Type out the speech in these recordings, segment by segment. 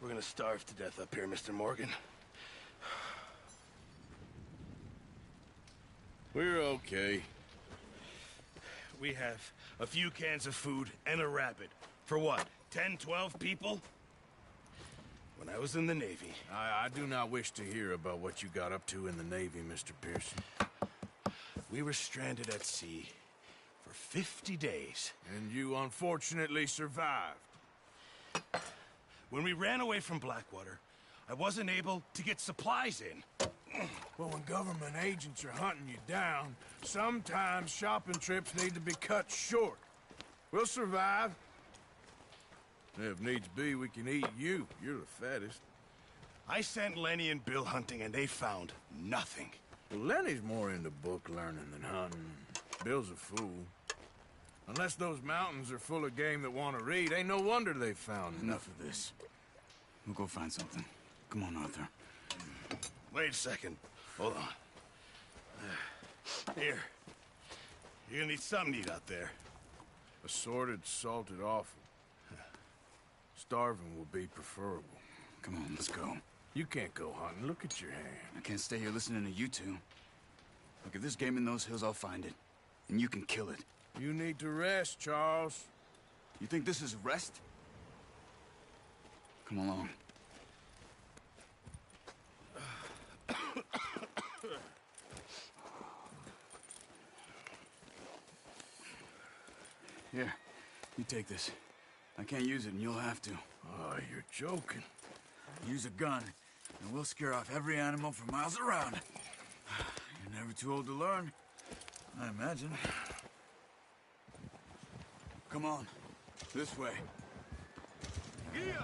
We're gonna starve to death up here, Mr. Morgan. We're okay. We have a few cans of food and a rabbit. For what, 10, 12 people? When I was in the Navy... I do not wish to hear about what you got up to in the Navy, Mr. Pearson. We were stranded at sea for 50 days. And you unfortunately survived. When we ran away from Blackwater, I wasn't able to get supplies in. Well, when government agents are hunting you down, sometimes shopping trips need to be cut short. We'll survive. If needs be, we can eat you. You're the fattest. I sent Lenny and Bill hunting, and they found nothing. Well, Lenny's more into book learning than hunting. Bill's a fool. Unless those mountains are full of game that want to read, ain't no wonder they found Enough of this. We'll go find something. Come on, Arthur. Wait a second. Hold on. Here. You're gonna need something to eat out there. Assorted, salted offal. Starving will be preferable. Come on, let's go. You can't go hunting. Look at your hand. I can't stay here listening to you two. Look, if there's game in those hills, I'll find it. And you can kill it. You need to rest, Charles. You think this is rest? Come along. Here, you take this. I can't use it, and you'll have to. Oh, you're joking. Use a gun, and we'll scare off every animal for miles around. You're never too old to learn, I imagine. Come on, this way. Yeah.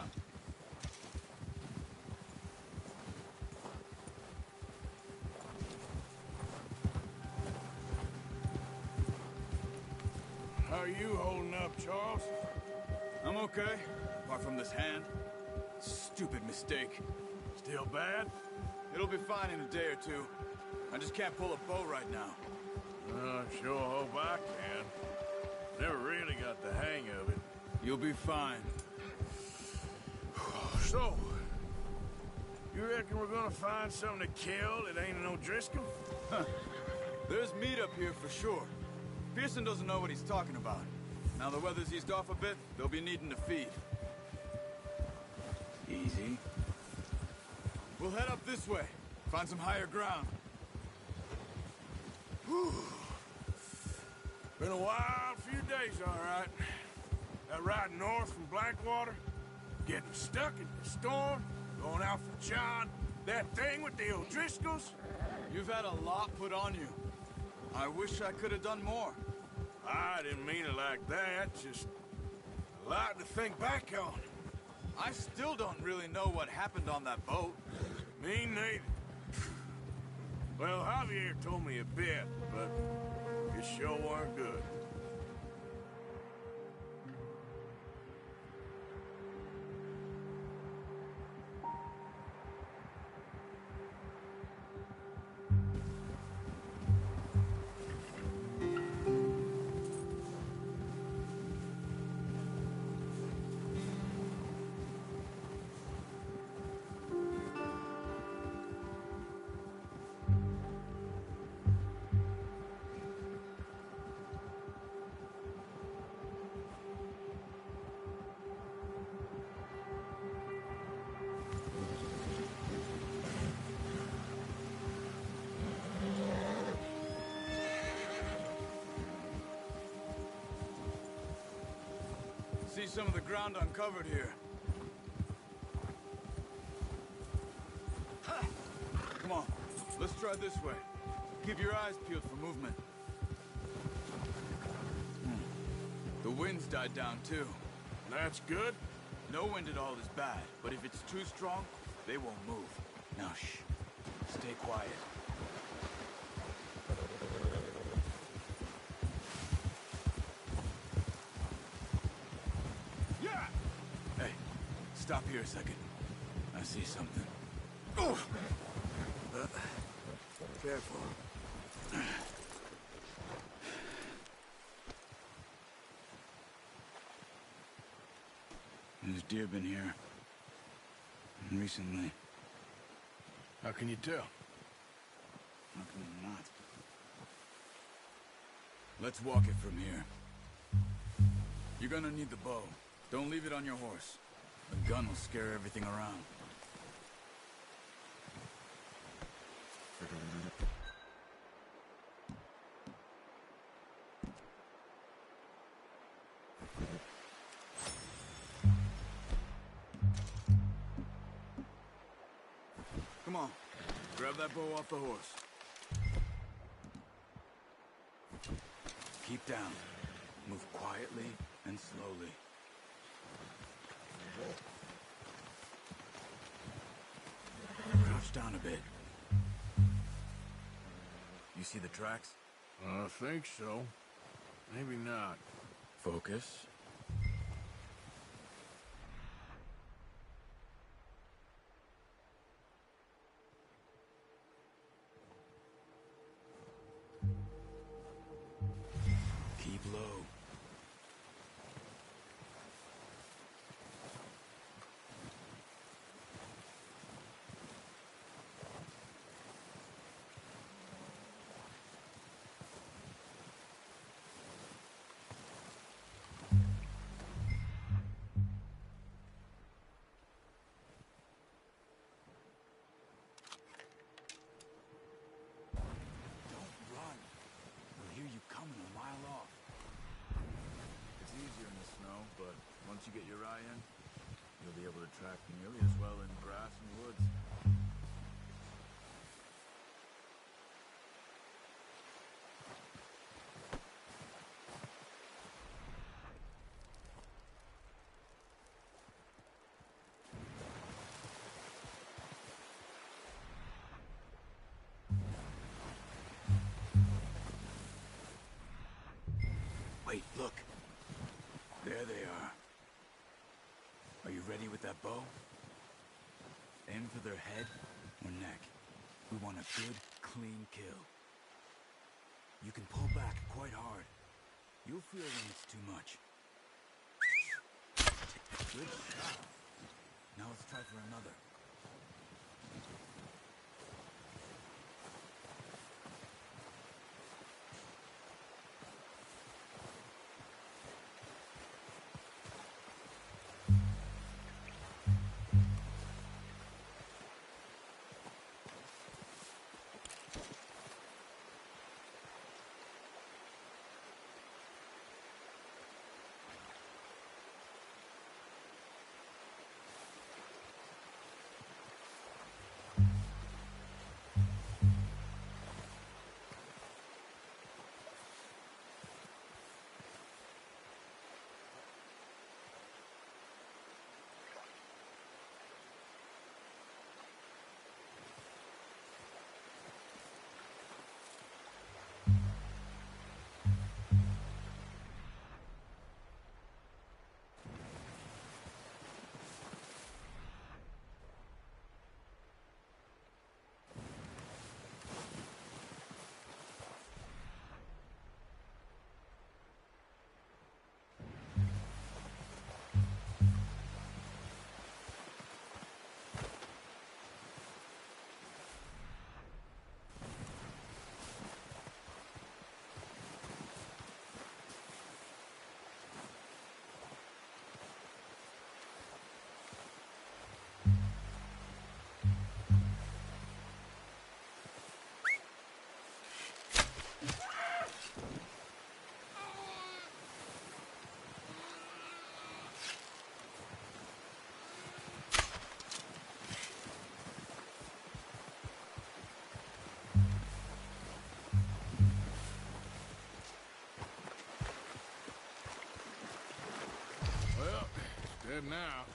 How are you holding up, Charles? I'm okay, apart from this hand. Stupid mistake. Still bad? It'll be fine in a day or two. I just can't pull a bow right now. I sure hope I can. Never really got the hang of it. You'll be fine. So, you reckon we're gonna find something to kill that ain't no Driscoll? There's meat up here for sure. Pearson doesn't know what he's talking about. Now the weather's eased off a bit, they'll be needing to feed. Easy. We'll head up this way. Find some higher ground. Whew. Been a wild few days, all right. That ride north from Blackwater, getting stuck in the storm, going out for John, that thing with the O'Driscolls. You've had a lot put on you. I wish I could have done more. I didn't mean it like that, just a lot to think back on. I still don't really know what happened on that boat. Me neither. Well, Javier told me a bit, but it sure weren't good. See some of the ground uncovered here. Come on, let's try this way. Keep your eyes peeled for movement. The wind's died down too. That's good. No wind at all is bad, but if it's too strong, they won't move. Now shh, stay quiet. Hey, stop here a second. I see something. Oh. Careful. There's deer been here. Recently. How can you tell? How can you not? Let's walk it from here. You're gonna need the bow. Don't leave it on your horse. The gun will scare everything around. Come on, grab that bow off the horse. Keep down. Move quietly and slowly. Crouch down a bit. You see the tracks? I think so. Maybe not. Focus. Keep low. Once you get your eye in, you'll be able to track nearly as well in grass and woods. Wait, look. There they are. Are you ready with that bow? Aim for their head or neck. We want a good, clean kill. You can pull back quite hard. You'll feel when it's too much. Good shot. Now let's try for another. Dead now.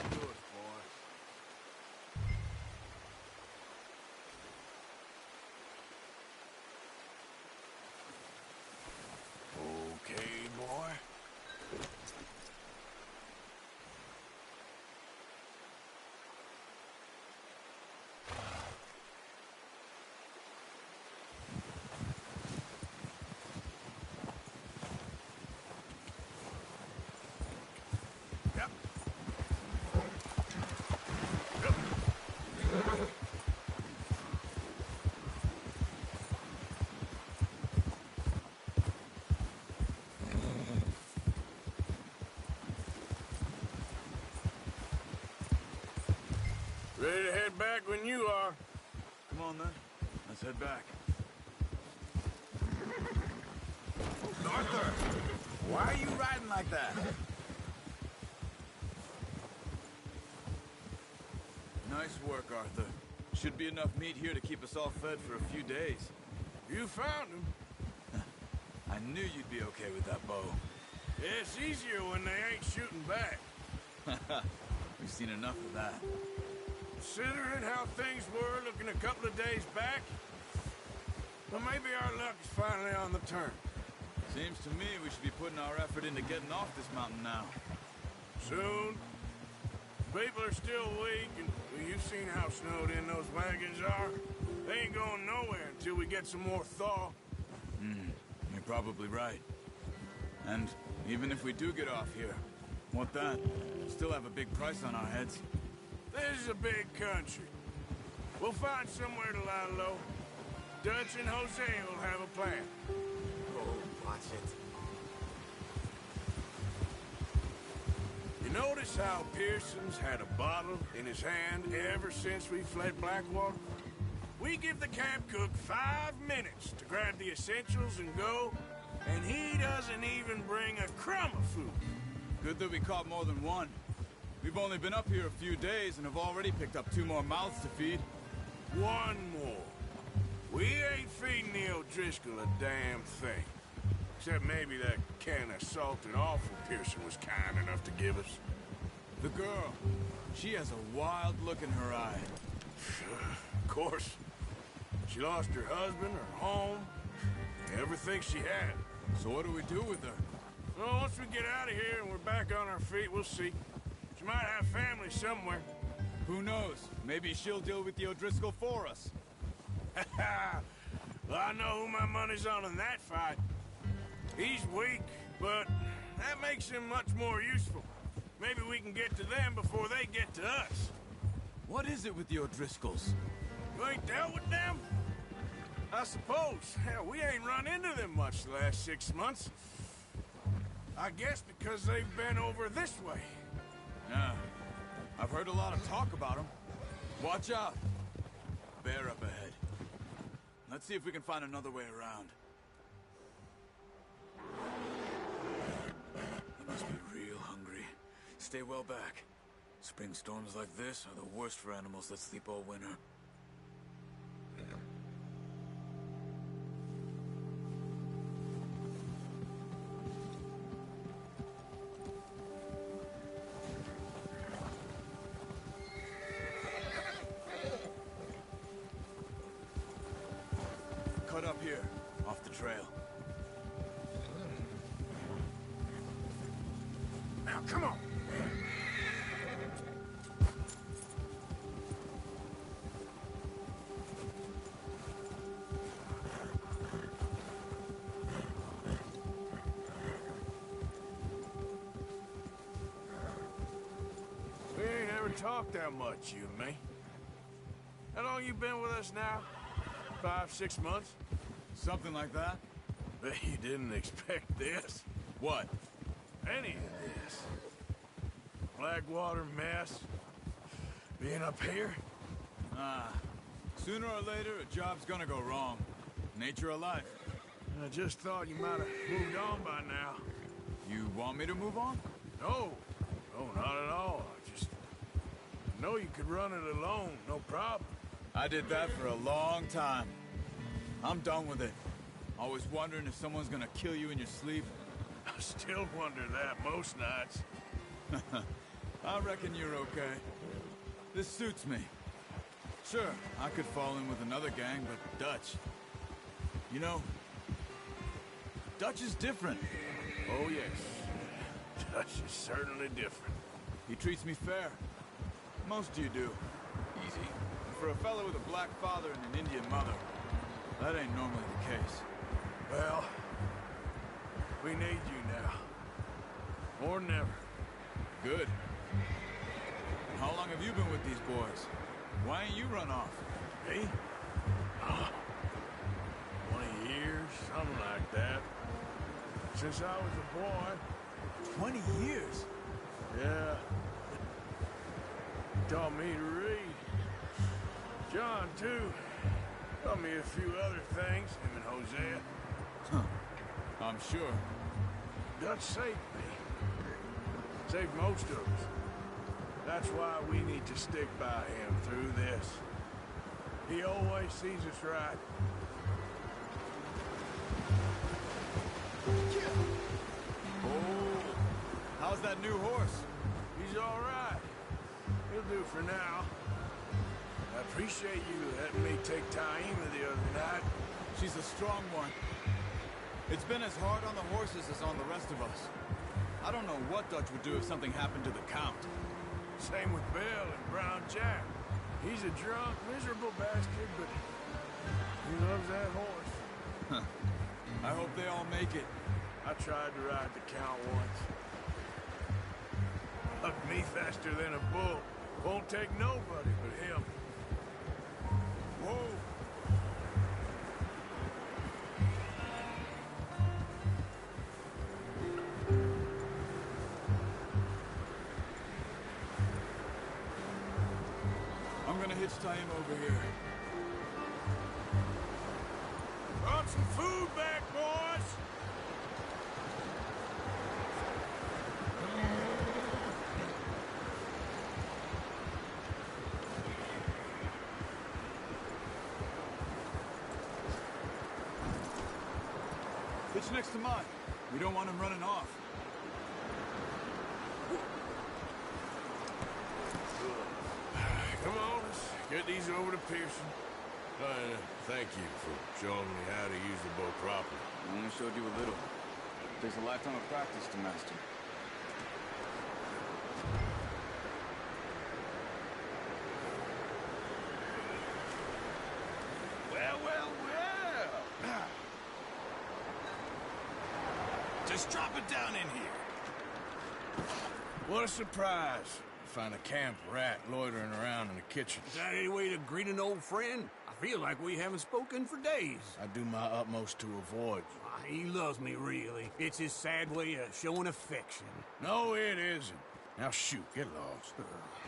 That's yours, boy. Okay, boy. Yep. Ready to head back when you are. Come on, then. Let's head back. Arthur, why are you riding like that? Nice work, Arthur. Should be enough meat here to keep us all fed for a few days. You found him. I knew you'd be okay with that bow. Yeah, it's easier when they ain't shooting back. We've seen enough of that. Considering how things were looking a couple of days back, well, maybe our luck is finally on the turn. Seems to me we should be putting our effort into getting off this mountain now. Soon. People are still weak, and well, you've seen how snowed in those wagons are. They ain't going nowhere until we get some more thaw. You're probably right. And even if we do get off here, what that? Still have a big price on our heads. This is a big country. We'll find somewhere to lie low. Dutch and Jose will have a plan. Oh, watch it. You notice how Pearson's had a bottle in his hand ever since we fled Blackwater? We give the camp cook 5 minutes to grab the essentials and go, and he doesn't even bring a crumb of food. Good that we caught more than one. We've only been up here a few days and have already picked up 2 more mouths to feed. 1 more. We ain't feeding the O'Driscoll a damn thing. Except maybe that can of salted offal Pearson was kind enough to give us. The girl, she has a wild look in her eye. Of course. She lost her husband, her home, everything she had. So what do we do with her? Well, once we get out of here and we're back on our feet, we'll see. She might have family somewhere. Who knows? Maybe she'll deal with the O'Driscoll for us. Well, I know who my money's on in that fight. He's weak, but that makes him much more useful. Maybe we can get to them before they get to us. What is it with the O'Driscolls? You ain't dealt with them? I suppose. Hell, we ain't run into them much the last 6 months. I guess because they've been over this way. Yeah. I've heard a lot of talk about them. Watch out. Bear up ahead. Let's see if we can find another way around. They must be real hungry. Stay well back. Spring storms like this are the worst for animals that sleep all winter. Cut up here, off the trail. Now, come on. talk that much, you and me. How long you been with us now? 5, 6 months? Something like that? Bet you didn't expect this. What? Any of this. Blackwater mess. Being up here? Sooner or later, a job's gonna go wrong. Nature of life. I just thought you might have moved on by now. You want me to move on? No. No, not at all. I know you could run it alone, no problem. I did that for a long time. I'm done with it. Always wondering if someone's gonna kill you in your sleep. I still wonder that most nights. I reckon you're okay. This suits me. Sure, I could fall in with another gang, but Dutch... You know, Dutch is different. Oh, yes. Dutch is certainly different. He treats me fair. Most of you do. Easy. For a fellow with a black father and an Indian mother, that ain't normally the case. Well, we need you now. More than ever. Good. And how long have you been with these boys? Why ain't you run off? Me? 20 years, something like that. Since I was a boy. 20 years? Yeah. He taught me to read. John, too. Taught me a few other things, him and Hosea. Huh. I'm sure. Dutch saved me. Saved most of us. That's why we need to stick by him through this. He always sees us right. Oh, how's that new horse? He's all right. He'll do for now. I appreciate you letting me take Taima the other night. She's a strong one. It's been as hard on the horses as on the rest of us. I don't know what Dutch would do if something happened to the Count. Same with Bill and Brown Jack. He's a drunk, miserable bastard, but he loves that horse. Huh. I hope they all make it. I tried to ride the Count once. Hugged me faster than a bull. Won't take nobody but him. Whoa! I'm gonna hitch Taima over here. Brought some food back, boys! Hitch next to mine. We don't want him running off. Come on, let's get these over to Pearson. Thank you for showing me how to use the bow properly. I only showed you a little. Takes a lifetime of practice to master. Well, well, well. Just drop it down in here. What a surprise. Find a camp rat loitering around in the kitchen. Is that any way to greet an old friend? I feel like we haven't spoken for days. I do my utmost to avoid you. He loves me, really. It's his sad way of showing affection. No, it isn't. Now shoot, get lost.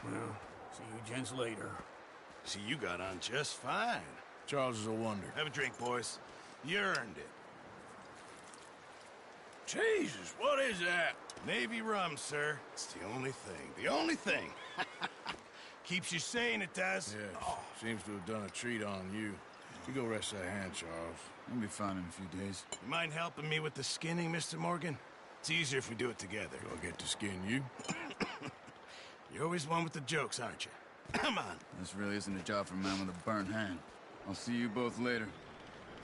Well, see you gents later. See, you got on just fine. Charles is a wonder. Have a drink, boys. You earned it. Jesus, what is that? Navy rum, sir. It's the only thing. The only thing. Keeps you sane, it does. Yes, seems to have done a treat on you. You go rest that hand, Charles. We'll be fine in a few days. You mind helping me with the skinning, Mr. Morgan? It's easier if we do it together. Do I get to skin you? You're always one with the jokes, aren't you? Come on. This really isn't a job for a man with a burnt hand. I'll see you both later.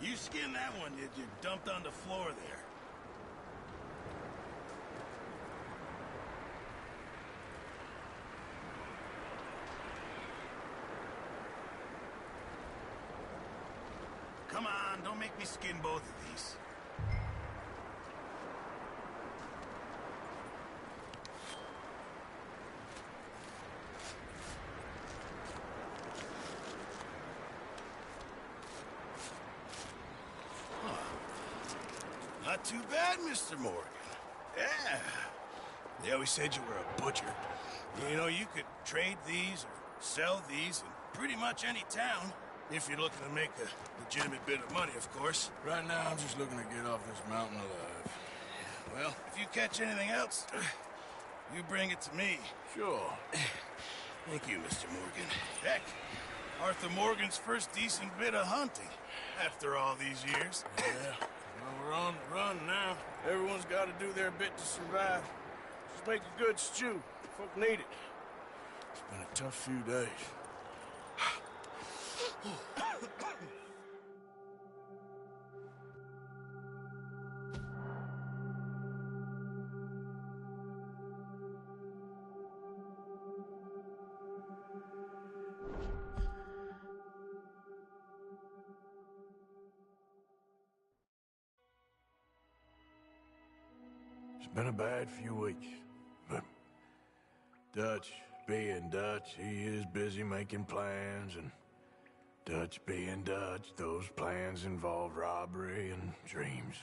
You skinned that one, did you? Dumped on the floor there. Come on, don't make me skin both of these. too bad, Mr. Morgan. Yeah. They always said you were a butcher. You know, you could trade these or sell these in pretty much any town, if you're looking to make a legitimate bit of money, of course. Right now, I'm just looking to get off this mountain alive. Well, if you catch anything else, you bring it to me. Sure. Thank you, Mr. Morgan. Heck, Arthur Morgan's first decent bit of hunting after all these years. Yeah. Well, we're on the run now. Everyone's got to do their bit to survive. Just make a good stew. Folk need it. It's been a tough few days. It's been a bad few weeks, but Dutch being Dutch, he is busy making plans, and Dutch being Dutch, those plans involve robbery and dreams.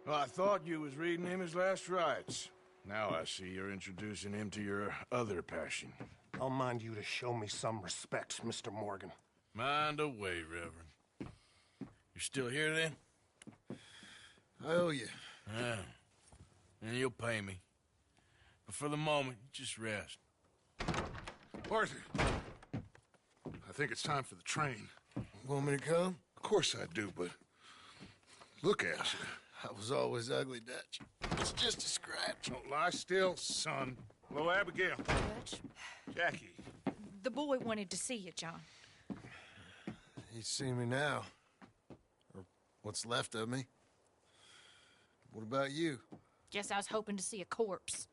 Well, I thought you was reading him his last rites. Now I see you're introducing him to your other passion. I'll mind you to show me some respect, Mr. Morgan. Mind away, Reverend. You still here, then? I owe you. Yeah. And you'll pay me. But for the moment, just rest. Arthur, I think it's time for the train. Want me to come? Of course I do, but look at you. I was always ugly, Dutch. It's just a scratch. Don't lie still, son. Hello, Abigail. Dutch, Jackie. the boy wanted to see you, John. He's seen me now. Or what's left of me. What about you? Guess I was hoping to see a corpse.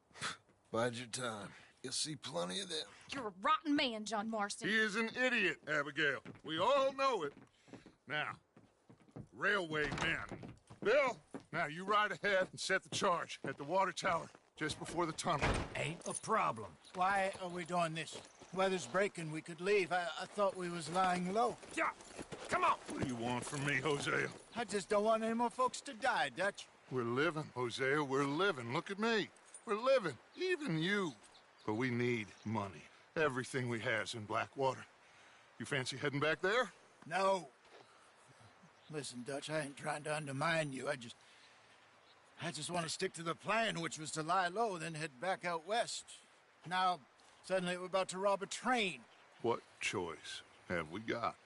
Bide your time. You'll see plenty of them. You're a rotten man, John Marston. He is an idiot, Abigail. We all know it. Now, railway men. Bill, now you ride ahead and set the charge at the water tower just before the tunnel. Ain't a problem. Why are we doing this? Weather's breaking, we could leave. I thought we was lying low. Yeah, come on. What do you want from me, Hosea? I just don't want any more folks to die, Dutch. We're living, Hosea, we're living. Look at me. We're living, even you. But we need money. Everything we has in Blackwater. You fancy heading back there? No. Listen, Dutch, I ain't trying to undermine you. I just want to stick to the plan, which was to lie low, then head back out west. Now, suddenly we're about to rob a train. What choice have we got?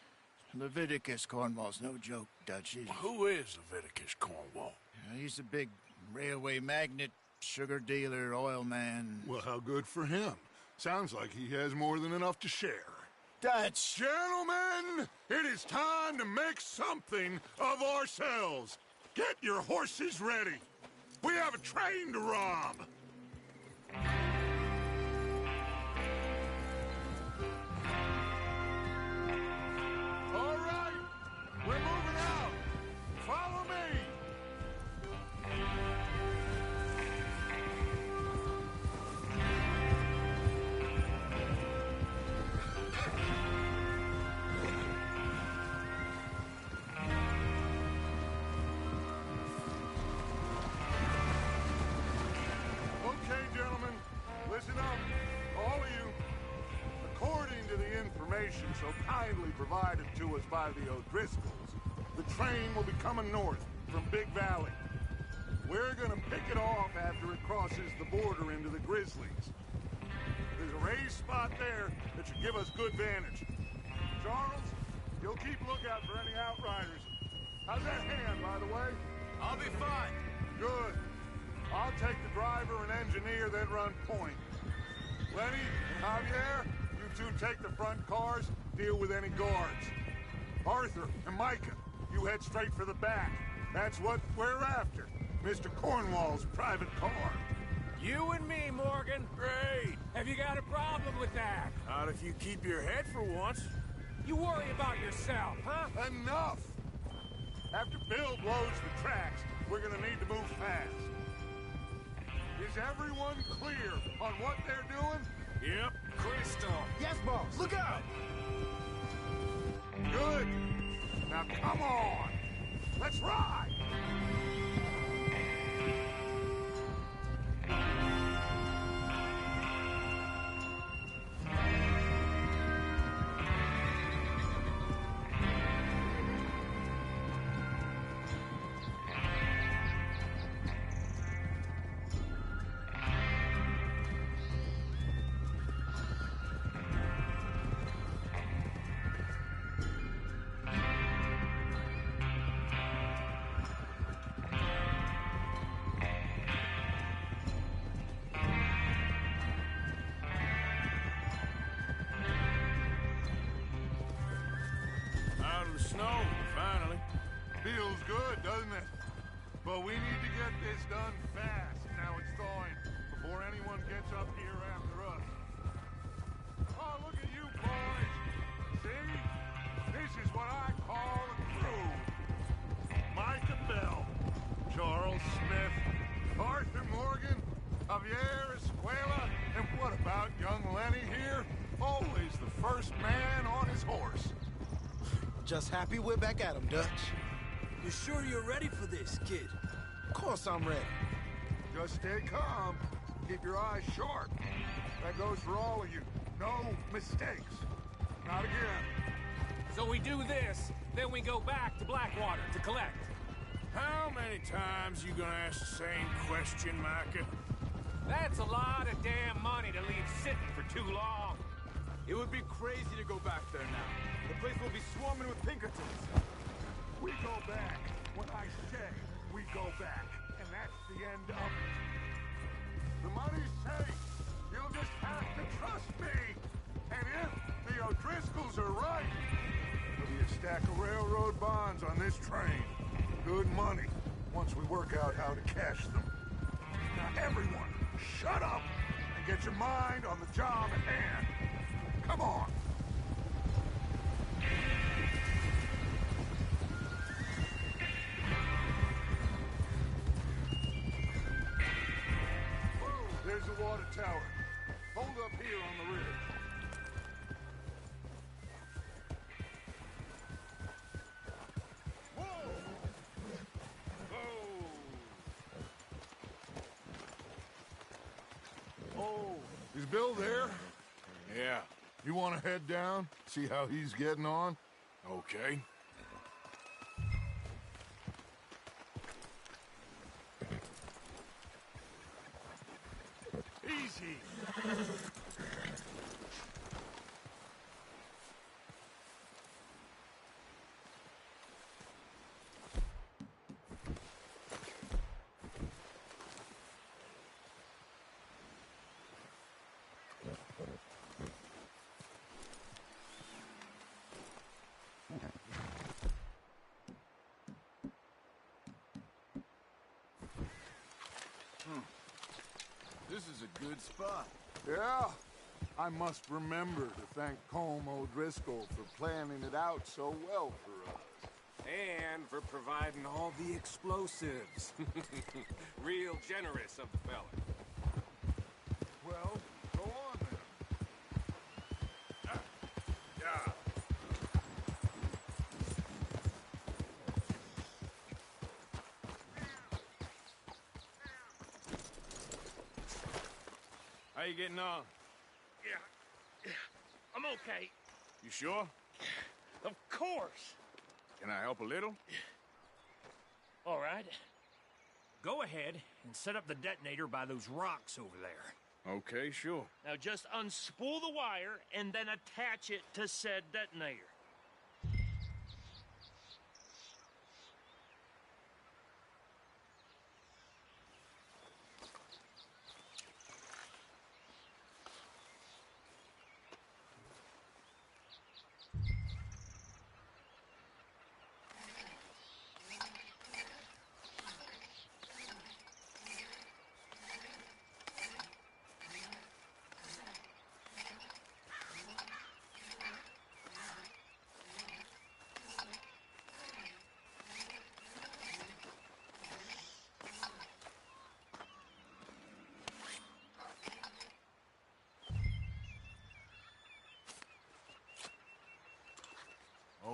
Leviticus Cornwall's no joke, Dutch. Who is Leviticus Cornwall? He's a big railway magnate, sugar dealer, oil man. Well, how good for him. Sounds like he has more than enough to share. Dutch! Gentlemen, it is time to make something of ourselves. Get your horses ready. We have a train to rob. All right, we're moving out. Follow me. Okay, gentlemen, listen up, all of you. According to the information so kindly provided to us by the O'Driscolls, the train will be coming north from Big Valley. We're gonna pick it off after it crosses the border into the Grizzlies. There's a raised spot there that should give us good vantage. Charles, you'll keep lookout for any outriders. How's that hand, by the way? I'll be fine. Good. I'll take the driver and engineer, then run point. Lenny and Javier, you two take the front cars, deal with any guards. Arthur and Micah, you head straight for the back. That's what we're after. Mr. Cornwall's private car. You and me, Morgan. Great. Have you got a problem with that? Not if you keep your head for once. You worry about yourself, huh? Enough! After Bill blows the tracks, we're gonna need to move fast. Is everyone clear on what they're doing? Yep. Crystal. Yes, boss. Look out! Good. Now come on. Let's ride. Out of the snow, finally. Feels good, doesn't it? But we need to get this done fast. Now it's thawing before anyone gets up here after us. Oh, look at you boys. See? This is what I call a crew. Micah Bell, Charles Smith, Arthur Morgan, Javier Escuela, and what about young Lenny here? Always the first man on his horse. Just happy we're back at him, Dutch. You sure you're ready for this, kid? Of course I'm ready. Just stay calm. Keep your eyes sharp. That goes for all of you. No mistakes. Not again. So we do this, then we go back to Blackwater to collect. How many times you gonna ask the same question, Micah? That's a lot of damn money to leave sitting for too long. It would be crazy to go back there now. The place will be swarming with Pinkertons. We go back when I say we go back. And that's the end of it. The money's safe. You'll just have to trust me. And if the O'Driscolls are right, there'll be a stack of railroad bonds on this train. Good money, once we work out how to cash them. Now everyone, shut up and get your mind on the job at hand. Come on. There's the water tower. Hold up here on the ridge. Whoa! Oh, is Bill there? Yeah. You want to head down? See how he's getting on? Okay. Easy. This is a good spot. Yeah. I must remember to thank Colm O'Driscoll for planning it out so well for us. And for providing all the explosives. Real generous of the fella. Well, go on then. Yeah. How you getting on? Yeah, I'm okay. You sure? Of course. Can I help a little? All right. Go ahead and set up the detonator by those rocks over there. Okay, sure. Now just unspool the wire and then attach it to said detonator.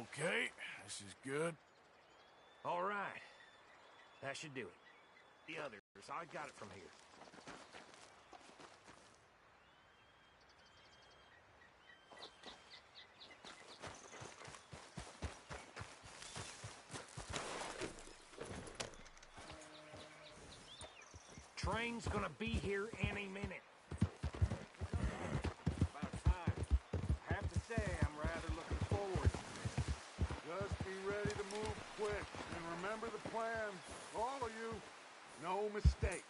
Okay, this is good. All right. That should do it. The others, I got it from here. Train's gonna be here any minute. About time. I have to say, I'm rather looking forward to this. Just be ready to move quick. And remember the plan. All of you. No mistakes.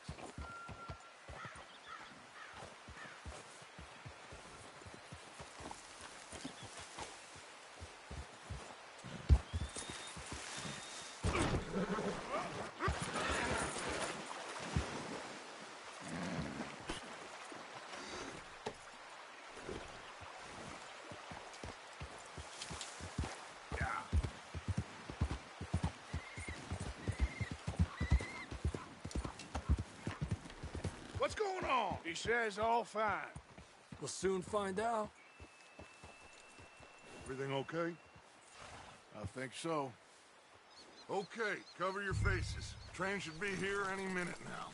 What's going on? He says all fine. We'll soon find out. Everything okay? I think so. Okay, cover your faces. Train should be here any minute now.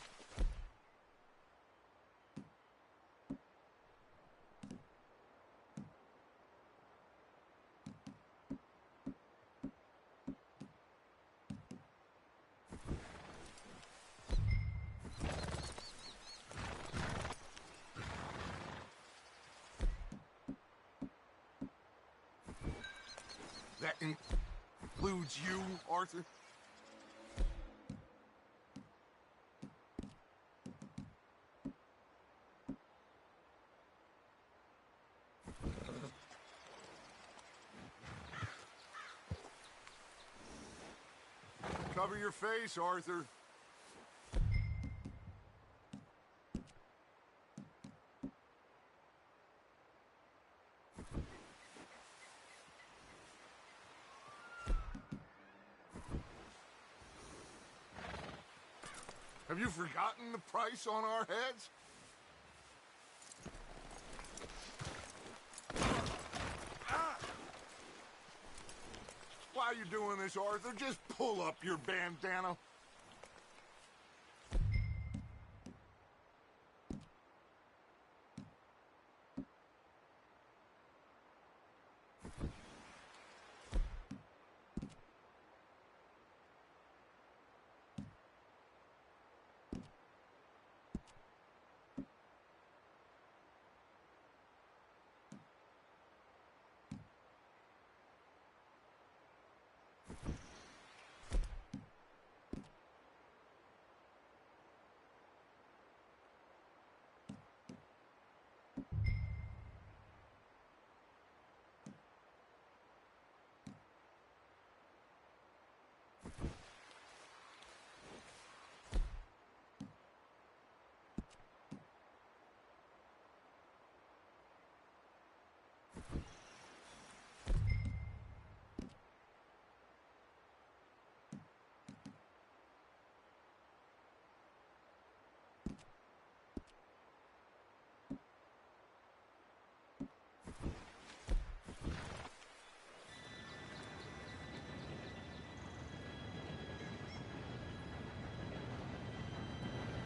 That includes you, Arthur? Cover your face, Arthur. Have you forgotten the price on our heads? Why are you doing this, Arthur? Just pull up your bandana.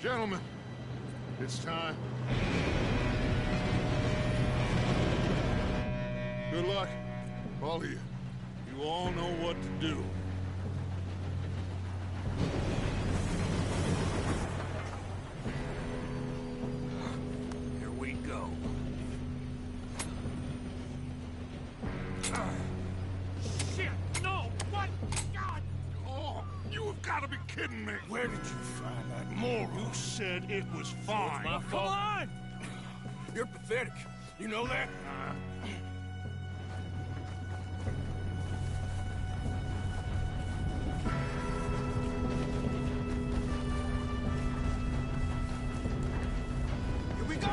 Gentlemen, it's time. Good luck, all of you. You all know what to do. Here we go. Shit! No! What? God! Oh, you have got to be kidding me. Where did you find that moron? You said it was fine. My fault. Come on! You're pathetic. You know that? Here we go!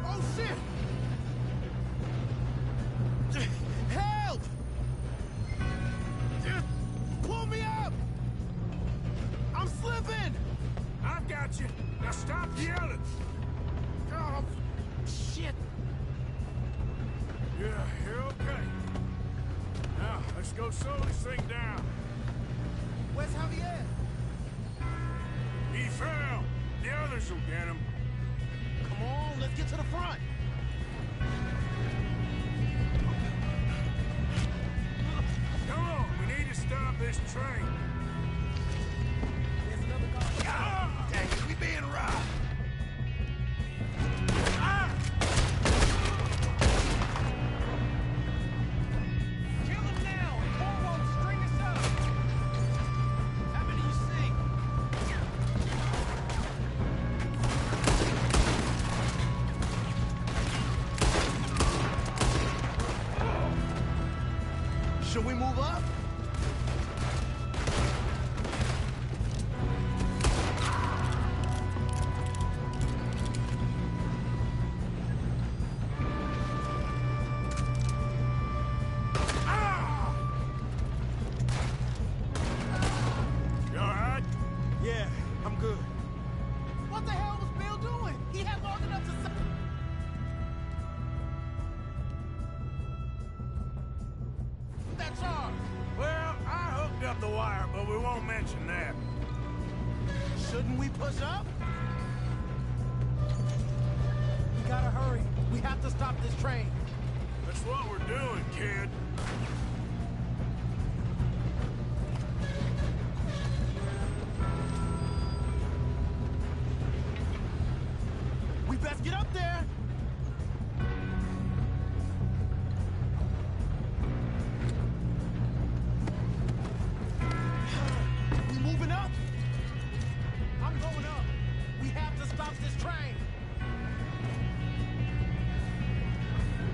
Oh, shit! Help! Pull me up! I'm slipping! I've got you. Now stop yelling. Yeah, you're okay. Now, let's go slow this thing down. Where's Javier? He fell. The others will get him. Come on, let's get to the front. Come on, we need to stop this train. There's another car. Dang it, we being robbed. Kill him now, and Cole won't string us up. How many you see? Should we move up? You all right? Yeah, I'm good. What the hell was Bill doing? He had long enough to say... That's ours. Well, I hooked up the wire, but we won't mention that. Shouldn't we push up? We gotta hurry. We have to stop this train. That's what we're doing, kid. We best get up there. We moving up? I'm going up. We have to stop this train.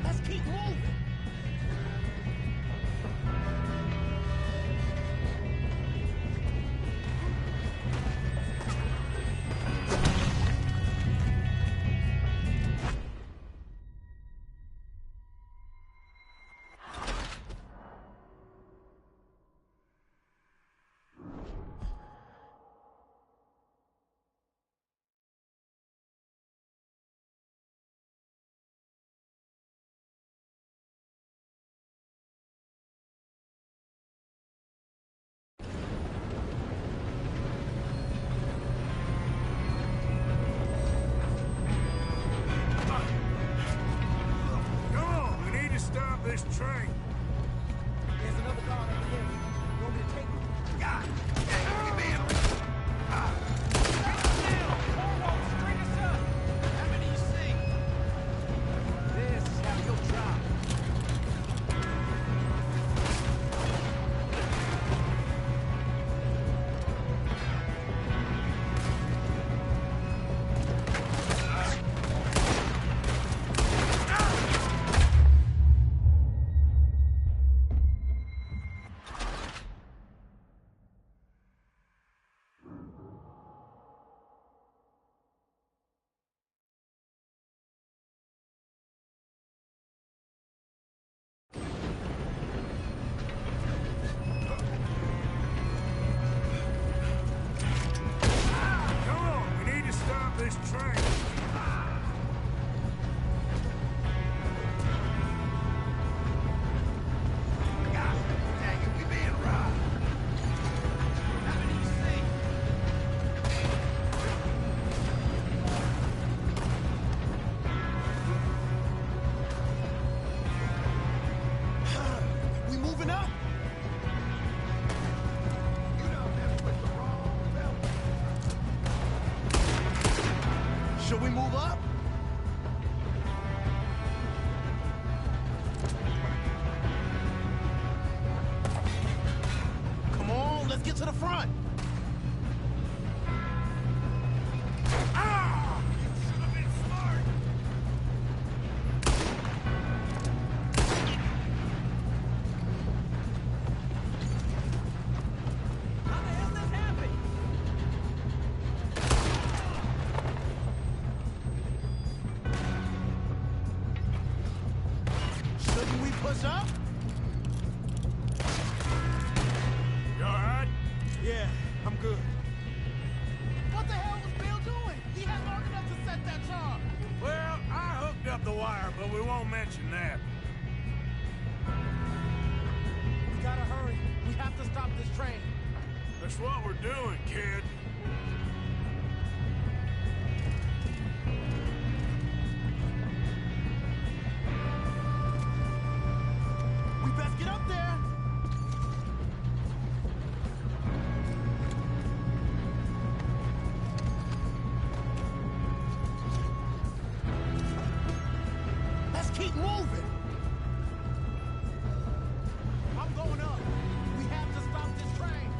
Let's keep moving. Come on, we need to stop this train. There's another guard over here. You want me to take it? God dang it, we being How many you see? This is how you'll drop. Come on, we need to stop this train. God dang it, we being robbed. How many you see? We moving up? You done messed with the wrong fella. Should we move up? Come on, let's get to the front. How the hell this happened? Shouldn't we push up? You all right? Yeah, I'm good. What the hell was Bill doing? He had long enough to set that charge. Well, I hooked up the wire, but we won't mention that. to stop this train. That's what we're doing, kid. We best get up there. Let's keep moving. I'm going up. We have to stop this train.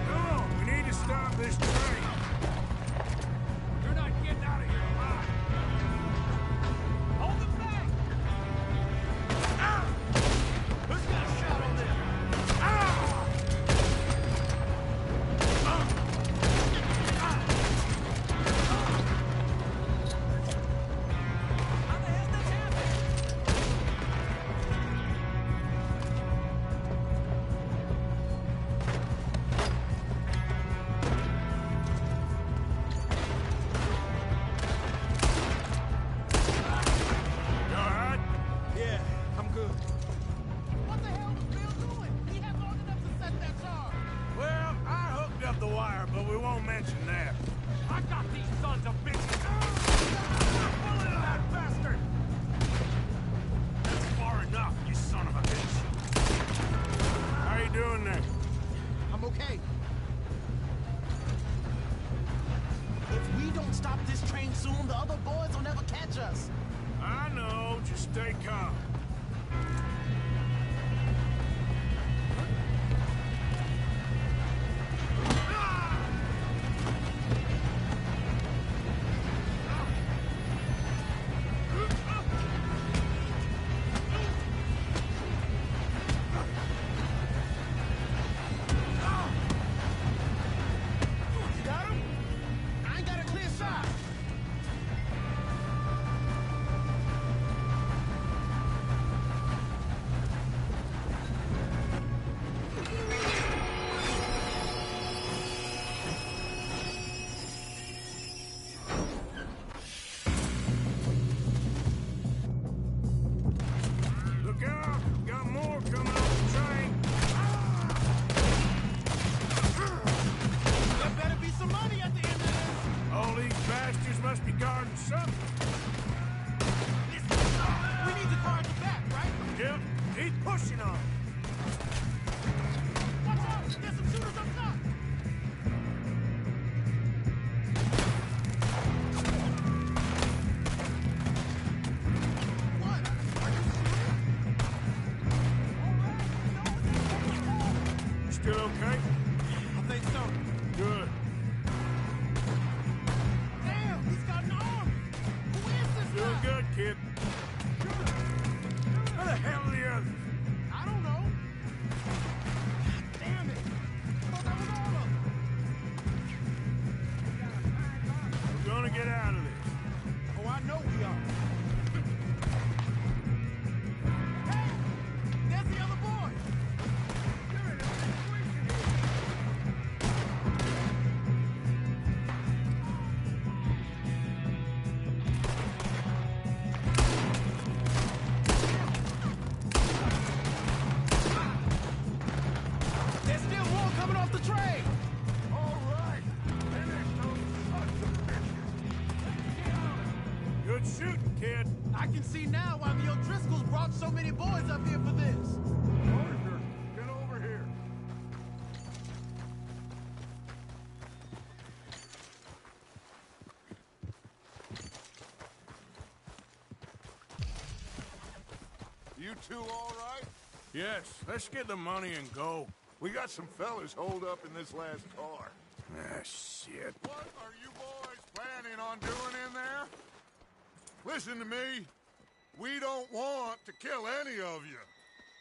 Come on, we need to stop this train. You're not getting out of here alive. Hold them back! Who's got a shot on them? How the hell this happen? You all right? Yeah, I'm good. What the hell was Bill doing? He had long enough to set that charge. Well, I hooked up the wire, but we won't mention that. I got these sons of bitches. Pull into that bastard! That's far enough, you son of a bitch. How you doing there? I'm okay. If we don't stop this train soon, the other boys will never catch us. I know, just stay calm. You got him? I ain't got a clear shot. Look out! Got more coming off the train. There better be some money at the end of this. All these bastards must be guarding something. We need to guard the back, right? Yep, keep pushing on. Watch out! There's some shooters up top. What? Are you serious? You still okay? I think so. Good. Damn, he's got an arm. Who is this Doing guy? good, kid. Where the hell are the others? I don't know. God damn it. I thought that was all of them. We're gonna get out of this. Oh, I know we are. Hey, there's the other boy. There's still more coming off the train. All right. Finish those sons of bitches. Good shooting, kid. I can see now why the O'Driscolls brought so many boys up here for this. Arthur, get over here. two all right? Yes, let's get the money and go. We got some fellas holed up in this last car. Ah, shit. What are you boys planning on doing in there? Listen to me. We don't want to kill any of you.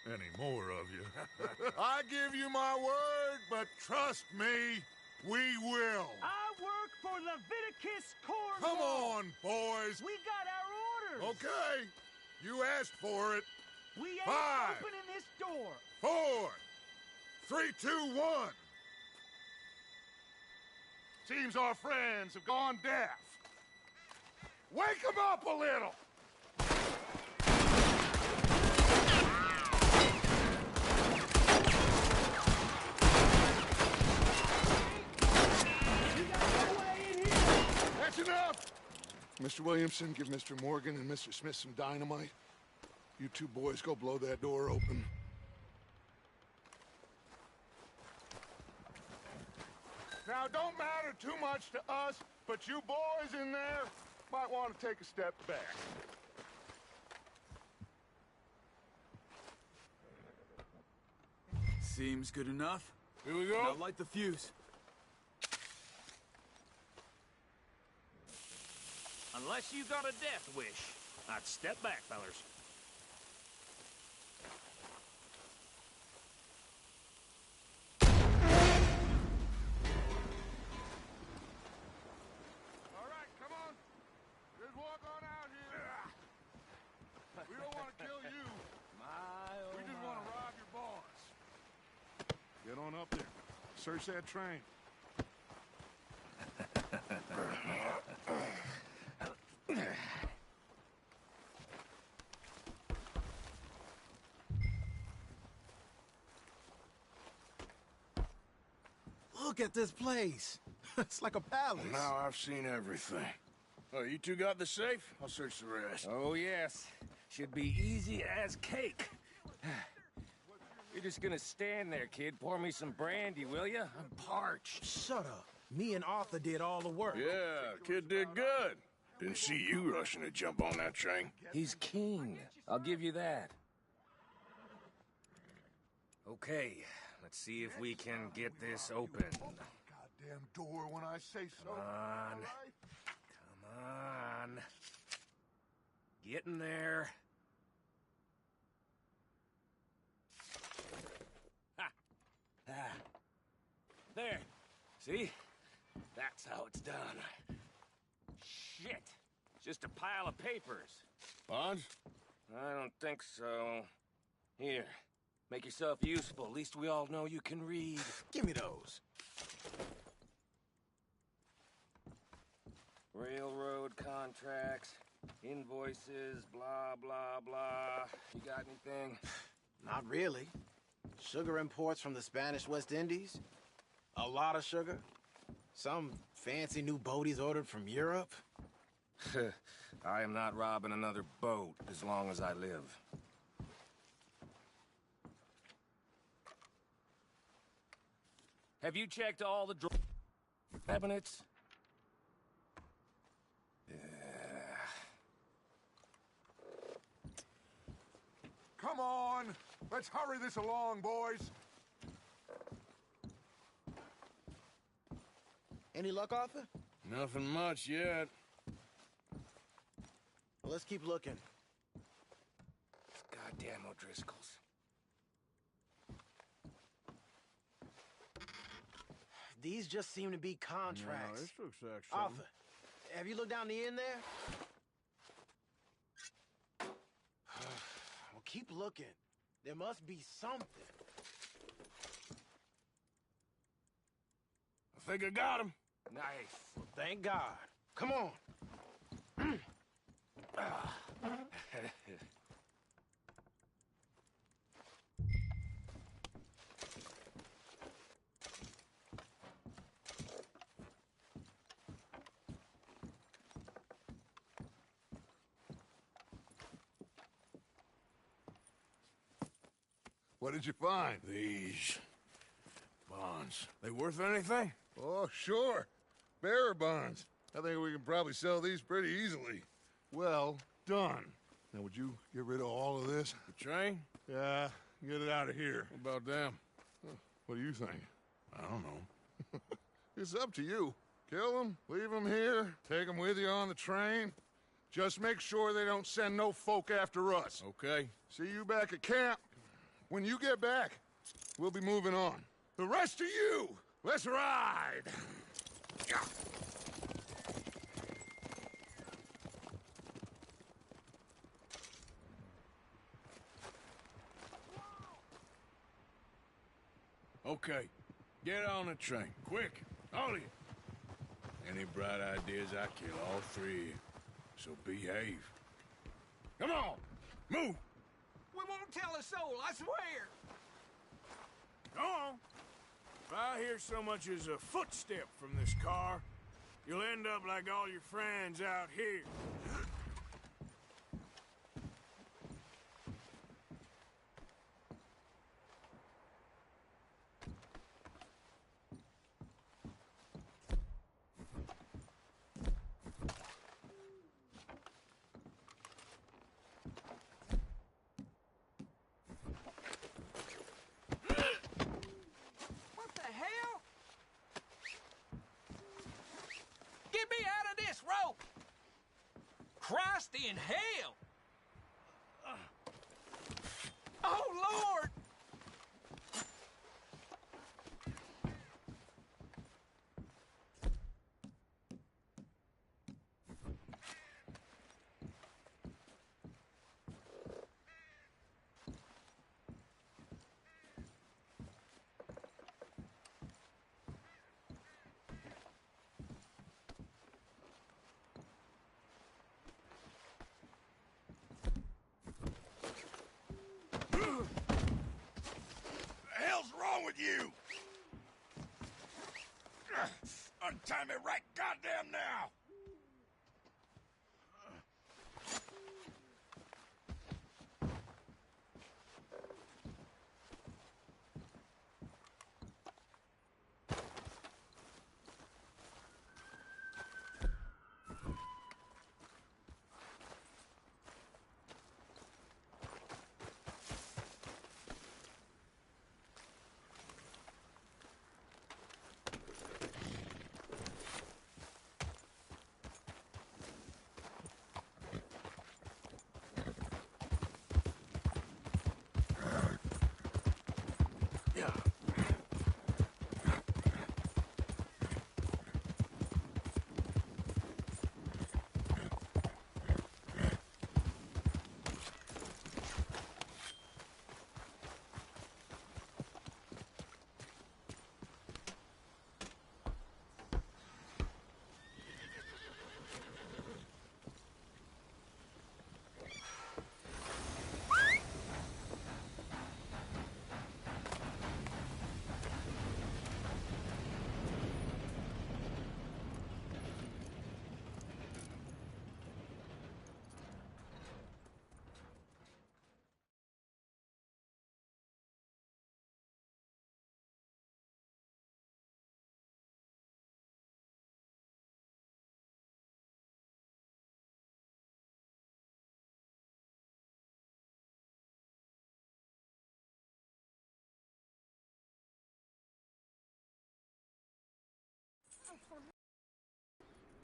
Any more of you. I give you my word, but trust me, we will. I work for Leviticus Corps. Come on, boys. We got our orders. Okay. You asked for it. We ain't 5, opening this door. 4, 3, 2, 1. Seems our friends have gone deaf. Wake them up a little. That's enough! Mr. Williamson, give Mr. Morgan and Mr. Smith some dynamite. You two boys go blow that door open. Now, don't matter too much to us, but you boys in there might want to take a step back. Seems good enough. Here we go. Now light the fuse. Unless you got a death wish, I'd step back, fellers. All right, come on. Just walk on out here. We don't want to kill you. We just want to rob your boss. Get on up there. Search that train. Look at this place. It's like a palace. Now I've seen everything. Oh, you two got the safe? I'll search the rest. Oh, yes. Should be easy as cake. You're just gonna stand there, kid. Pour me some brandy, will you? I'm parched. Shut up. Me and Arthur did all the work. Yeah, kid did good. Didn't see you rushing to jump on that train. He's king. I'll give you that. Okay, let's see if we can get this open. Goddamn door when I say so. Come on. Come on. Get in there. Ha! Ah. There. See? That's how it's done. Shit. Just a pile of papers. Bonds? I don't think so. Here. Make yourself useful. At least we all know you can read. Give me those. Railroad contracts, invoices, blah, blah, blah. You got anything? Not really. Sugar imports from the Spanish West Indies. A lot of sugar. Some fancy new boat he's ordered from Europe. I am not robbing another boat as long as I live. Have you checked all the cabinets? Come on. Let's hurry this along, boys. Any luck, Arthur? Nothing much yet. Well, let's keep looking. Goddamn O'Driscolls. These just seem to be contracts. No, this looks like something. Arthur, have you looked down the end there? Well, keep looking. There must be something. I think I got him. Nice. Well, thank God. Come on. What did you find? These bonds. They worth anything? Oh, sure. Bearer bonds. I think we can probably sell these pretty easily. Well done. Now, would you get rid of all of this? The train? Yeah, get it out of here. What about them? What do you think? I don't know. It's up to you. Kill them, leave them here, take them with you on the train. Just make sure they don't send no folk after us. Okay. See you back at camp. When you get back, we'll be moving on. The rest of you, let's ride! Yeah. Okay. Get on the train. Quick. All of you. Any bright ideas, I kill all three of you. So behave. Come on! Move! We won't tell a soul, I swear! Go on! If I hear so much as a footstep from this car, you'll end up like all your friends out here. What the hell? Get me out of this rope! Christ in hell! Oh, Lord! The hell's wrong with you? Untie me right goddamn now!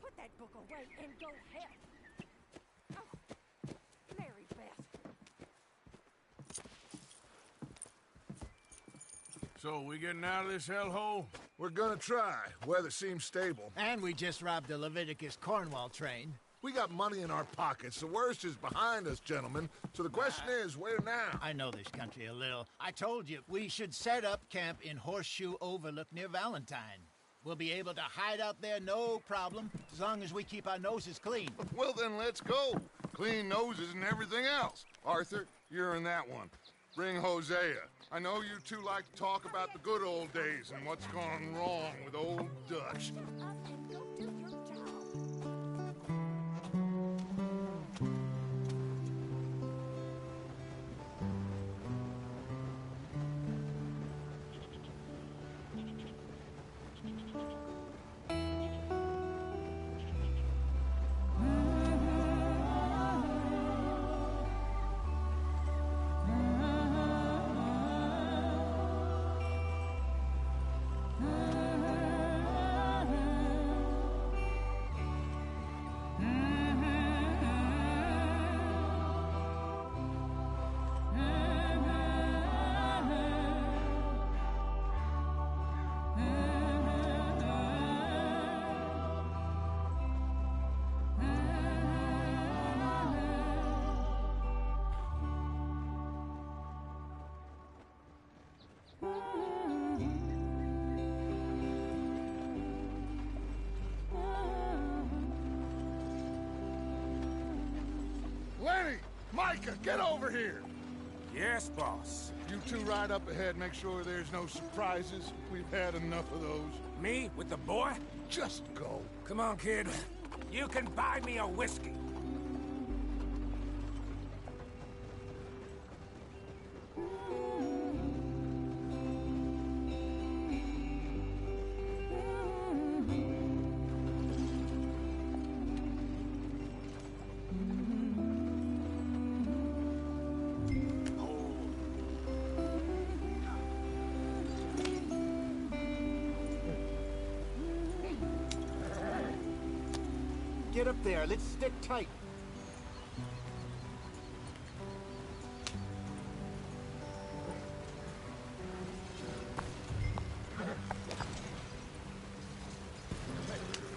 Put that book away and go help. Oh, Mary Beth. So, we getting out of this hellhole? We're gonna try. Weather seems stable. And we just robbed the Leviticus Cornwall train. We got money in our pockets. The worst is behind us, gentlemen. So the question is, where now? I know this country a little. I told you, we should set up camp in Horseshoe Overlook near Valentine. We'll be able to hide out there, no problem, as long as we keep our noses clean. Well, then let's go. Clean noses and everything else. Arthur, you're in that one. Bring Hosea. I know you two like to talk about the good old days and what's gone wrong with old Dutch. Micah, get over here! Yes, boss. You two ride up ahead, make sure there's no surprises. We've had enough of those. Me with the boy? Just go. Come on, kid. You can buy me a whiskey. Get up there. Let's stick tight.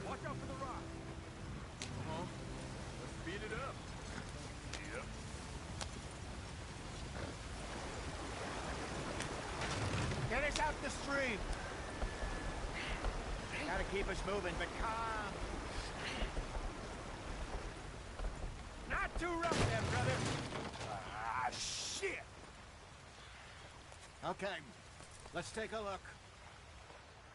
Watch out for the rock. Come on. Let's speed it up. Yep. Get us out the stream. Gotta keep us moving, but calm. Not too rough there, brother. Ah, shit! Okay, let's take a look.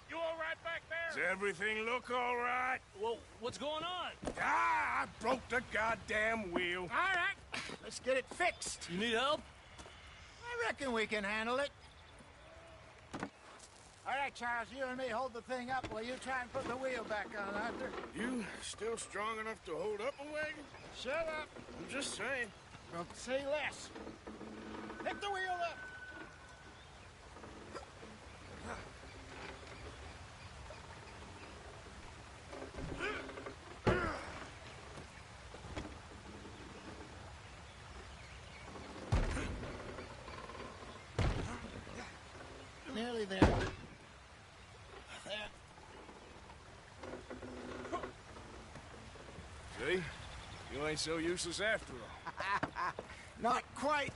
You all right back Does there? everything look all right? Well, what's going on? Ah, I broke the goddamn wheel. All right, let's get it fixed. You need help? I reckon we can handle it. All right, Charles, you and me hold the thing up while you try and put the wheel back on, Arthur. You still strong enough to hold up a wagon? Shut up. I'm just saying. Well, say less. Pick the wheel up. Nearly there. See? You ain't so useless after all. Not quite.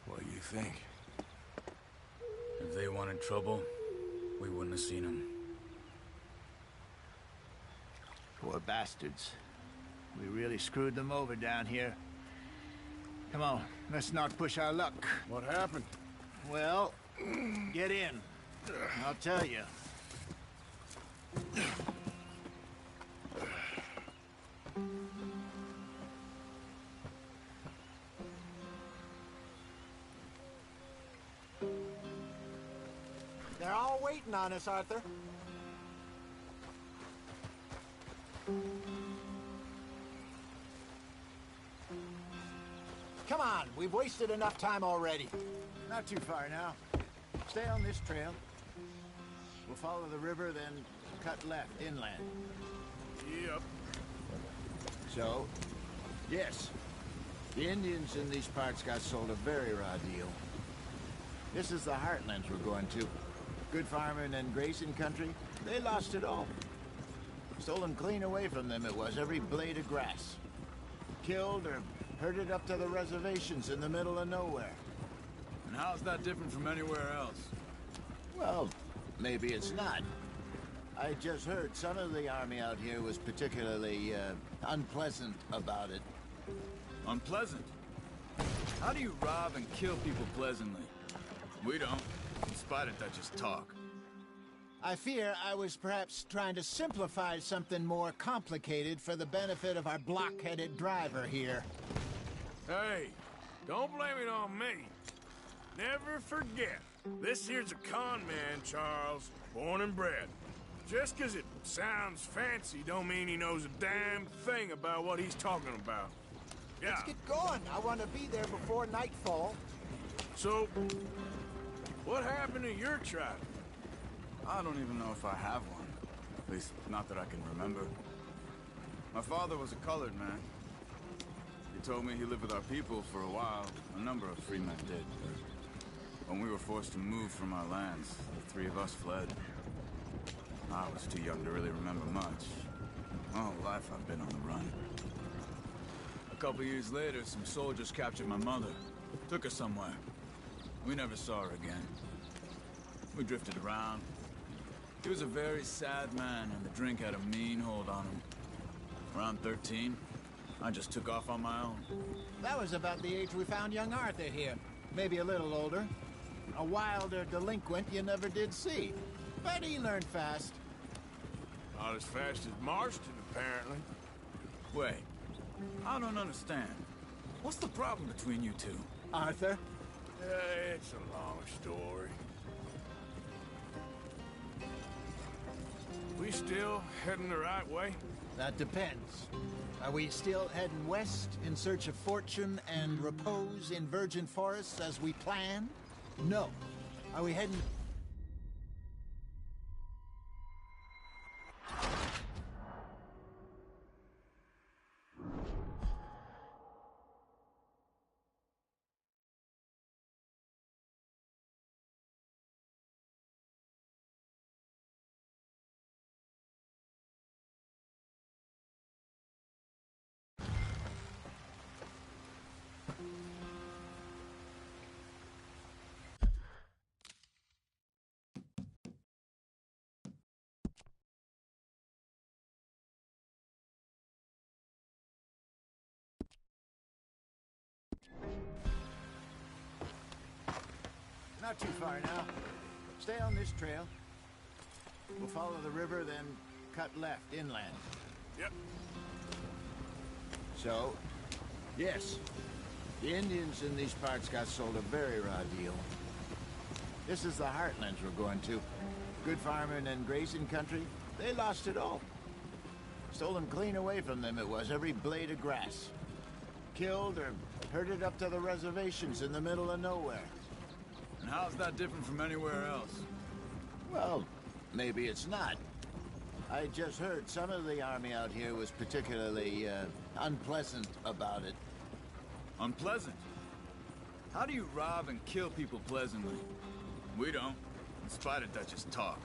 What do you think? If they wanted trouble, we wouldn't have seen them. Poor bastards. We really screwed them over down here. Come on, let's not push our luck. What happened? Well, get in. I'll tell you. They're all waiting on us, Arthur. Come on, we've wasted enough time already. Not too far now. Stay on this trail. We'll follow the river, then cut left inland. Yep. So, yes, the Indians in these parts got sold a very raw deal. This is the heartlands we're going to. Good farming and grazing country, they lost it all. Stolen clean away from them it was, every blade of grass. Killed or herded up to the reservations in the middle of nowhere. And how's that different from anywhere else? Well, maybe it's not. I just heard some of the army out here was particularly, unpleasant about it. Unpleasant? How do you rob and kill people pleasantly? We don't, in spite of Dutch's talk. I fear I was perhaps trying to simplify something more complicated for the benefit of our block-headed driver here. Hey, don't blame it on me. Never forget, this here's a con man, Charles, born and bred. Just 'cause it sounds fancy don't mean he knows a damn thing about what he's talking about. Yeah. Let's get going. I want to be there before nightfall. So, what happened to your tribe? I don't even know if I have one. At least, not that I can remember. My father was a colored man. He told me he lived with our people for a while. A number of free men did. When we were forced to move from our lands, the three of us fled. I was too young to really remember much. My whole life I've been on the run. A couple years later, some soldiers captured my mother. Took her somewhere. We never saw her again. We drifted around. He was a very sad man, and the drink had a mean hold on him. Around 13, I just took off on my own. That was about the age we found young Arthur here. Maybe a little older. A wilder delinquent you never did see. But he learned fast. Not as fast as Marston, apparently. Wait, I don't understand. What's the problem between you two? Arthur? It's a long story. We still heading the right way? That depends. Are we still heading west in search of fortune and repose in virgin forests as we planned? No. Are we heading... Not too far now. Stay on this trail. We'll follow the river, then cut left inland. Yep. So, yes, the Indians in these parts got sold a very raw deal. This is the heartlands we're going to. Good farming and grazing country, they lost it all. Stolen clean away from them it was, every blade of grass. Killed or herded up to the reservations in the middle of nowhere. And how's that different from anywhere else? Well, maybe it's not. I just heard some of the army out here was particularly, unpleasant about it. Unpleasant? How do you rob and kill people pleasantly? We don't, in spite of Dutch's talk.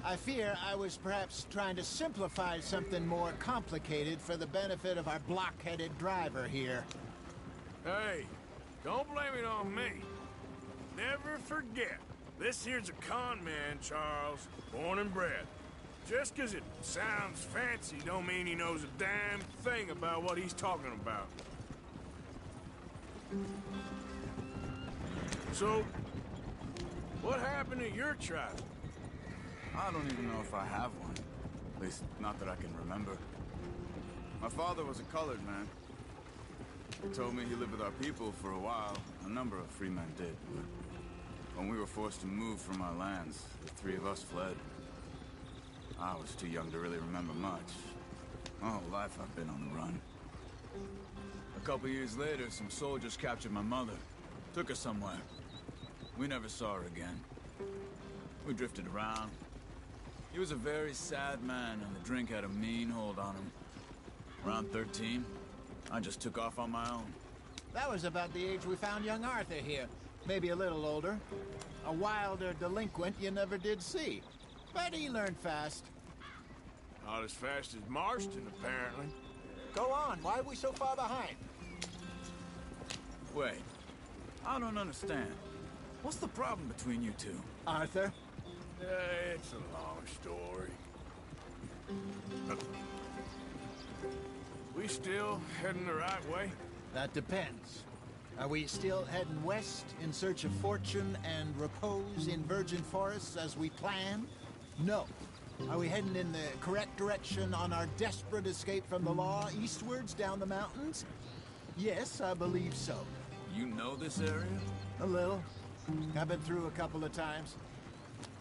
I fear I was perhaps trying to simplify something more complicated for the benefit of our block-headed driver here. Hey, don't blame it on me. Never forget, this here's a con man, Charles, born and bred. Just 'cause it sounds fancy don't mean he knows a damn thing about what he's talking about. So, what happened to your tribe? I don't even know if I have one. At least, not that I can remember. My father was a colored man. He told me he lived with our people for a while. A number of free men did, but when we were forced to move from our lands, the three of us fled. I was too young to really remember much. My whole life I've been on the run. A couple years later, some soldiers captured my mother. Took her somewhere. We never saw her again. We drifted around. He was a very sad man, and the drink had a mean hold on him. Around 13, I just took off on my own. That was about the age we found young Arthur here. Maybe a little older. A wilder delinquent you never did see. But he learned fast. Not as fast as Marston, apparently. Go on, why are we so far behind? Wait, I don't understand. What's the problem between you two? Arthur? It's a long story. We still heading the right way? That depends. Are we still heading west in search of fortune and repose in virgin forests as we planned? No. Are we heading in the correct direction on our desperate escape from the law eastwards down the mountains? Yes, I believe so. You know this area? A little. I've been through a couple of times.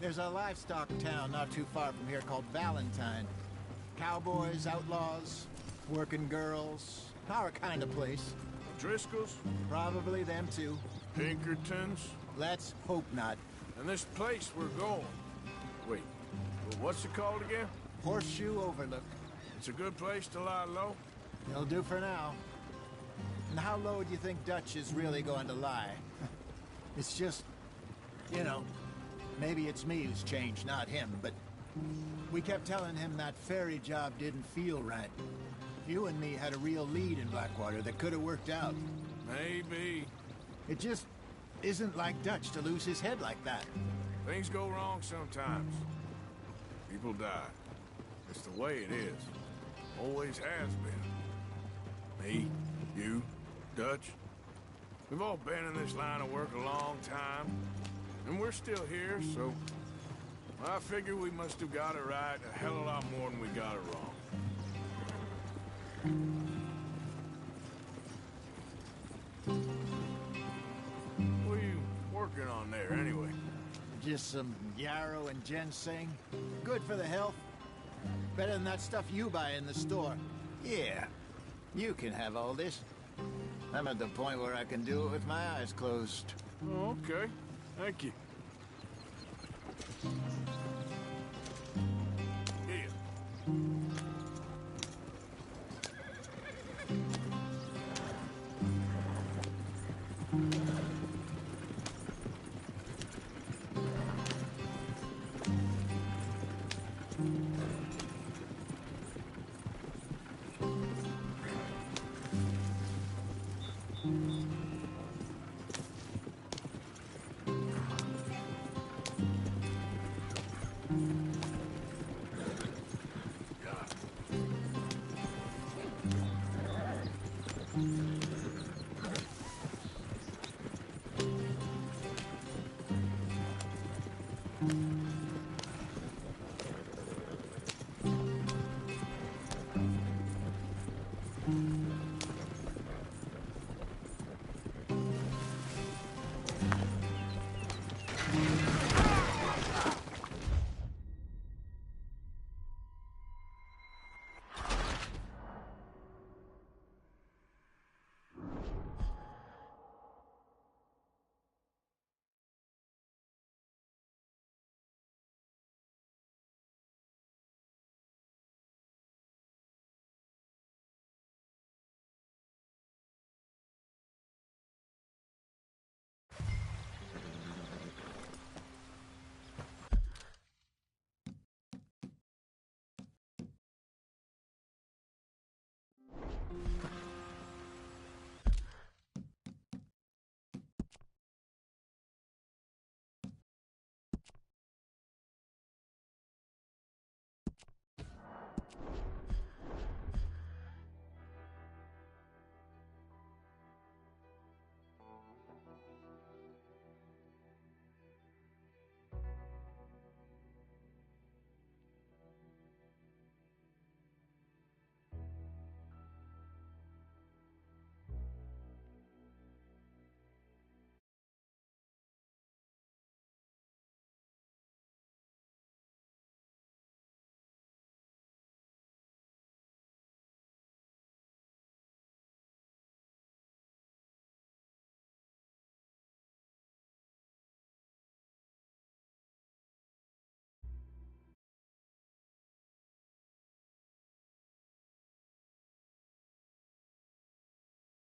There's a livestock town not too far from here called Valentine. Cowboys, outlaws, working girls, our kind of place. Driscolls? Probably them too. Pinkertons? Let's hope not. And this place we're going. Wait, what's it called again? Horseshoe Overlook. It's a good place to lie low? It'll do for now. And how low do you think Dutch is really going to lie? It's just, you know, maybe it's me who's changed, not him, but we kept telling him that ferry job didn't feel right. You and me had a real lead in Blackwater that could have worked out. Maybe. It just isn't like Dutch to lose his head like that. Things go wrong sometimes. People die. It's the way it is. Always has been. Me, you, Dutch. We've all been in this line of work a long time. And we're still here, so... I figure we must have got it right a hell of a lot more than we got it wrong. What are you working on there, anyway? Just some yarrow and ginseng. Good for the health. Better than that stuff you buy in the store. Yeah, you can have all this. I'm at the point where I can do it with my eyes closed. Oh, okay. Thank you. Here.